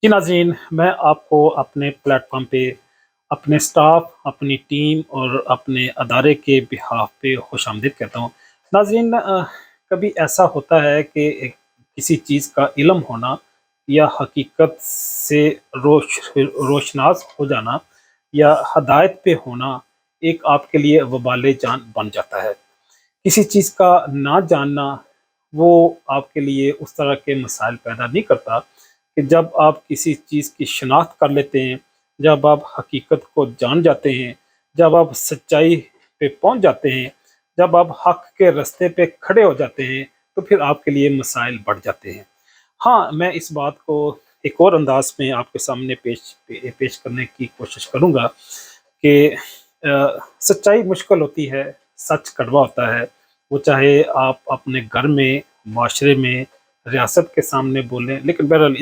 جی ناظرین، میں آپ کو اپنے پلیٹ فارم پہ اپنے سٹاف، اپنی ٹیم اور اپنے ادارے کے بہاف پہ خوش آمدید کہتا ہوں۔ ناظرین، کبھی ایسا ہوتا ہے کہ کسی چیز کا علم ہونا یا حقیقت سے روشناس ہو جانا یا ہدایت پہ ہونا ایک آپ کے لیے وبال جان بن جاتا ہے۔ کسی چیز کا نہ جاننا وہ آپ کے لیے اس طرح کے مسائل پیدا نہیں کرتا کہ جب آپ کسی چیز کی شناخت کر لیتے ہیں، جب آپ حقیقت کو جان جاتے ہیں، جب آپ سچائی پہ پہنچ جاتے ہیں، جب آپ حق کے رستے پہ کھڑے ہو جاتے ہیں تو پھر آپ کے لیے مسائل بڑھ جاتے ہیں۔ ہاں، میں اس بات کو ایک اور انداز میں آپ کے سامنے پیش کرنے کی کوشش کروں گا کہ سچائی مشکل ہوتی ہے، سچ کڑوا ہوتا ہے، وہ چاہے آپ اپنے گھر میں، معاشرے میں، ریاست کے سامنے بولیں، لیکن بہرحال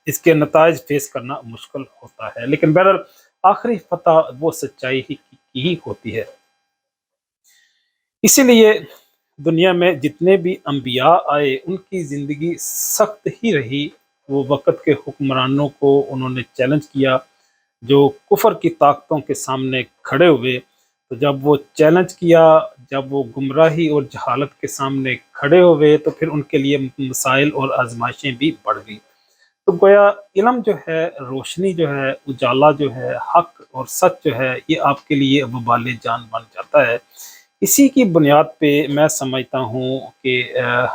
اس کے نتائج فیس کرنا مشکل ہوتا ہے، لیکن بہرحال آخری فتح وہ سچائی ہی ہوتی ہے۔ اسی لیے دنیا میں جتنے بھی انبیاء آئے ان کی زندگی سخت ہی رہی۔ وہ وقت کے حکمرانوں کو انہوں نے چیلنج کیا، جو کفر کی طاقتوں کے سامنے کھڑے ہوئے، تو جب وہ چیلنج کیا، جب وہ گمراہی اور جہالت کے سامنے کھڑے ہوئے تو پھر ان کے لیے مسائل اور آزمائشیں بھی بڑھ گئی۔ تو گویا علم جو ہے، روشنی جو ہے، اجالا جو ہے، حق اور سچ جو ہے، یہ آپ کے لیے وبال جان بن جاتا ہے۔ اسی کی بنیاد پہ میں سمجھتا ہوں کہ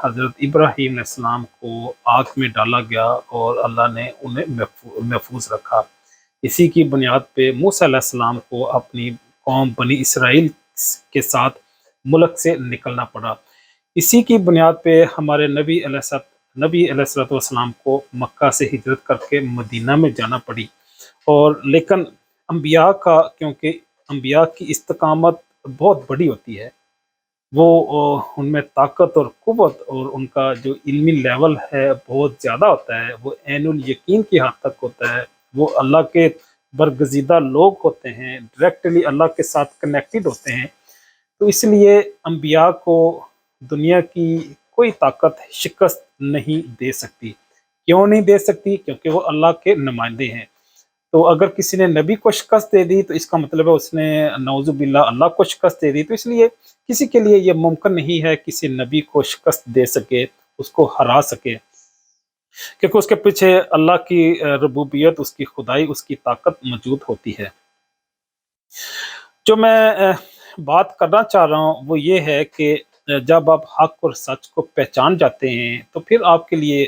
حضرت ابراہیم علیہ السلام کو آگ میں ڈالا گیا اور اللہ نے انہیں محفوظ رکھا۔ اسی کی بنیاد پہ موسیٰ علیہ السلام کو اپنی قوم بنی اسرائیل کے ساتھ ملک سے نکلنا پڑا۔ اسی کی بنیاد پہ ہمارے نبی علیہ السلام کو مکہ سے ہجرت کر کے مدینہ میں جانا پڑی۔ اور لیکن کیونکہ انبیاء کی استقامت بہت بڑی ہوتی ہے، وہ ان میں طاقت اور قوت اور ان کا جو علمی لیول ہے بہت زیادہ ہوتا ہے، وہ عین الیقین کی حد تک ہوتا ہے، وہ اللہ کے برگزیدہ لوگ ہوتے ہیں، ڈائریکٹلی اللہ کے ساتھ کنیکٹڈ ہوتے ہیں۔ تو اس لیے انبیاء کو دنیا کی کوئی طاقت شکست نہیں دے سکتی۔ کیوں نہیں دے سکتی؟ کیونکہ وہ اللہ کے نمائندے ہیں۔ تو اگر کسی نے نبی کو شکست دے دی تو اس کا مطلب ہے اس نے نعوذ باللہ اللہ کو شکست دے دی۔ تو اس لیے کسی کے لیے یہ ممکن نہیں ہے کسی نبی کو شکست دے سکے، اس کو ہرا سکے، کیونکہ اس کے پیچھے اللہ کی ربوبیت، اس کی خدائی، اس کی طاقت موجود ہوتی ہے۔ جو میں بات کرنا چاہ رہا ہوں وہ یہ ہے کہ جب آپ حق اور سچ کو پہچان جاتے ہیں تو پھر آپ کے لیے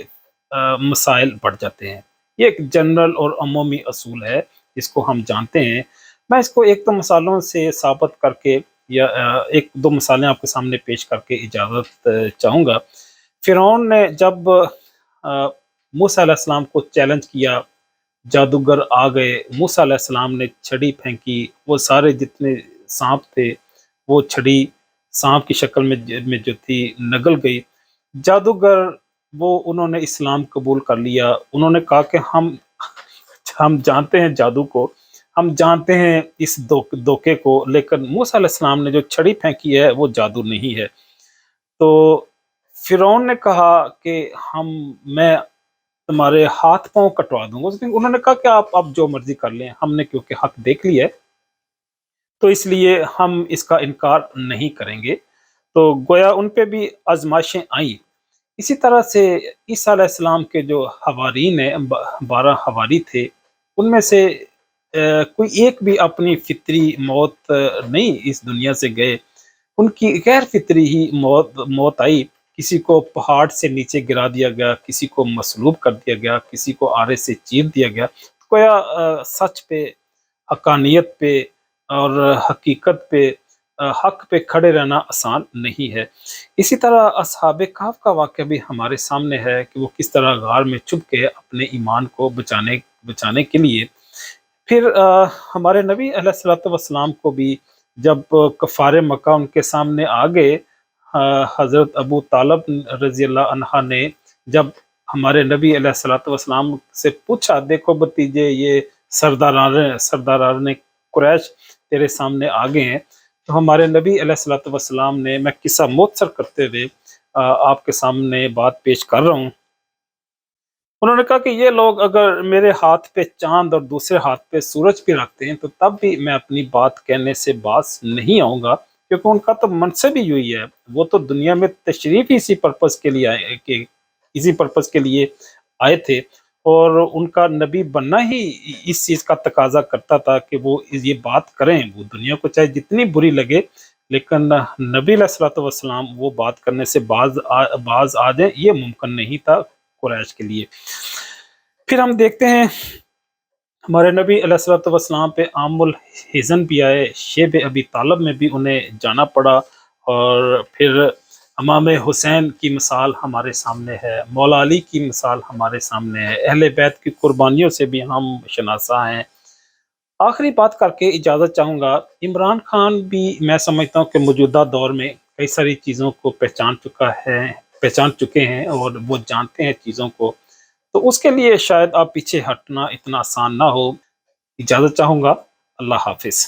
مسائل بڑھ جاتے ہیں۔ یہ ایک جنرل اور عمومی اصول ہے جس کو ہم جانتے ہیں۔ میں اس کو ایک دو مثالوں سے ثابت کر کے یا ایک دو مثالیں آپ کے سامنے پیش کر کے اجازت چاہوں گا۔ فرعون نے جب موسیٰ علیہ السلام کو چیلنج کیا، جادوگر آ گئے، موسیٰ علیہ السلام نے چھڑی پھینکی، وہ سارے جتنے سانپ تھے وہ چھڑی سانپ کی شکل میں جو تھی نگل گئی۔ جادوگر انہوں نے اسلام قبول کر لیا۔ انہوں نے کہا کہ ہم جانتے ہیں جادو کو، ہم جانتے ہیں اس دھوکے کو، لیکن موسیٰ علیہ السلام نے جو چھڑی پھینکی ہے وہ جادو نہیں ہے۔ تو فرعون نے کہا کہ میں تمہارے ہاتھ پاؤں کٹوا دوں گا۔ انہوں نے کہا کہ آپ جو مرضی کر لیں، ہم نے کیونکہ حق دیکھ لیا ہے تو اس لیے ہم اس کا انکار نہیں کریں گے۔ تو گویا ان پہ بھی آزمائشیں آئیں۔ اسی طرح سے عیسیٰ علیہ السلام کے جو حوارین ہیں، 12 حواری تھے، ان میں سے کوئی ایک بھی اپنی فطری موت نہیں اس دنیا سے گئے، ان کی غیر فطری ہی موت آئی۔ کسی کو پہاڑ سے نیچے گرا دیا گیا، کسی کو مصلوب کر دیا گیا، کسی کو آرے سے چیر دیا گیا۔ گویا سچ پہ، حقانیت پہ اور حقیقت پہ، حق پہ کھڑے رہنا آسان نہیں ہے۔ اسی طرح اصحاب کہف کا واقعہ بھی ہمارے سامنے ہے کہ وہ کس طرح غار میں چھپ کے اپنے ایمان کو بچانے کے لیے، پھر ہمارے نبی علیہ الصلوۃ والسلام کو بھی جب کفار مکہ ان کے سامنے آ گئے، حضرت ابو طالب رضی اللہ عنہ نے جب ہمارے نبی علیہ الصلوۃ والسلام سے پوچھا، دیکھو بتیجے، یہ سرداران قریش تیرے سامنے آ گئے ہیں، تو ہمارے نبی علیہ الصلوۃ والسلام نے، میں قصہ مختصر کرتے ہوئے آپ کے سامنے بات پیش کر رہا ہوں، انہوں نے کہا کہ یہ لوگ اگر میرے ہاتھ پہ چاند اور دوسرے ہاتھ پہ سورج بھی رکھتے ہیں تو تب بھی میں اپنی بات کہنے سے باز نہیں آؤں گا، کیونکہ ان کا تو منصب ہی یہی ہے، وہ تو دنیا میں تشریف ہی اسی پرپس کے لیے آئے کہ اسی پرپس کے لیے آئے تھے، اور ان کا نبی بننا ہی اس چیز کا تقاضا کرتا تھا کہ وہ یہ بات کریں، وہ دنیا کو چاہے جتنی بری لگے لیکن نبی علیہ الصلوۃ والسلام وہ بات کرنے سے باز آ جائیں، یہ ممکن نہیں تھا قریش کے لیے۔ پھر ہم دیکھتے ہیں ہمارے نبی علیہ الصلوۃ والسلام پہ عام الحزن بھی آئے، شیب ابی طالب میں بھی انہیں جانا پڑا، اور پھر امام حسین کی مثال ہمارے سامنے ہے، مولا علی کی مثال ہمارے سامنے ہے، اہل بیت کی قربانیوں سے بھی ہم شناسا ہیں۔ آخری بات کر کے اجازت چاہوں گا، عمران خان بھی میں سمجھتا ہوں کہ موجودہ دور میں کئی ساری چیزوں کو پہچان چکے ہیں اور وہ جانتے ہیں چیزوں کو، تو اس کے لیے شاید آپ پیچھے ہٹنا اتنا آسان نہ ہو۔ اجازت چاہوں گا، اللہ حافظ۔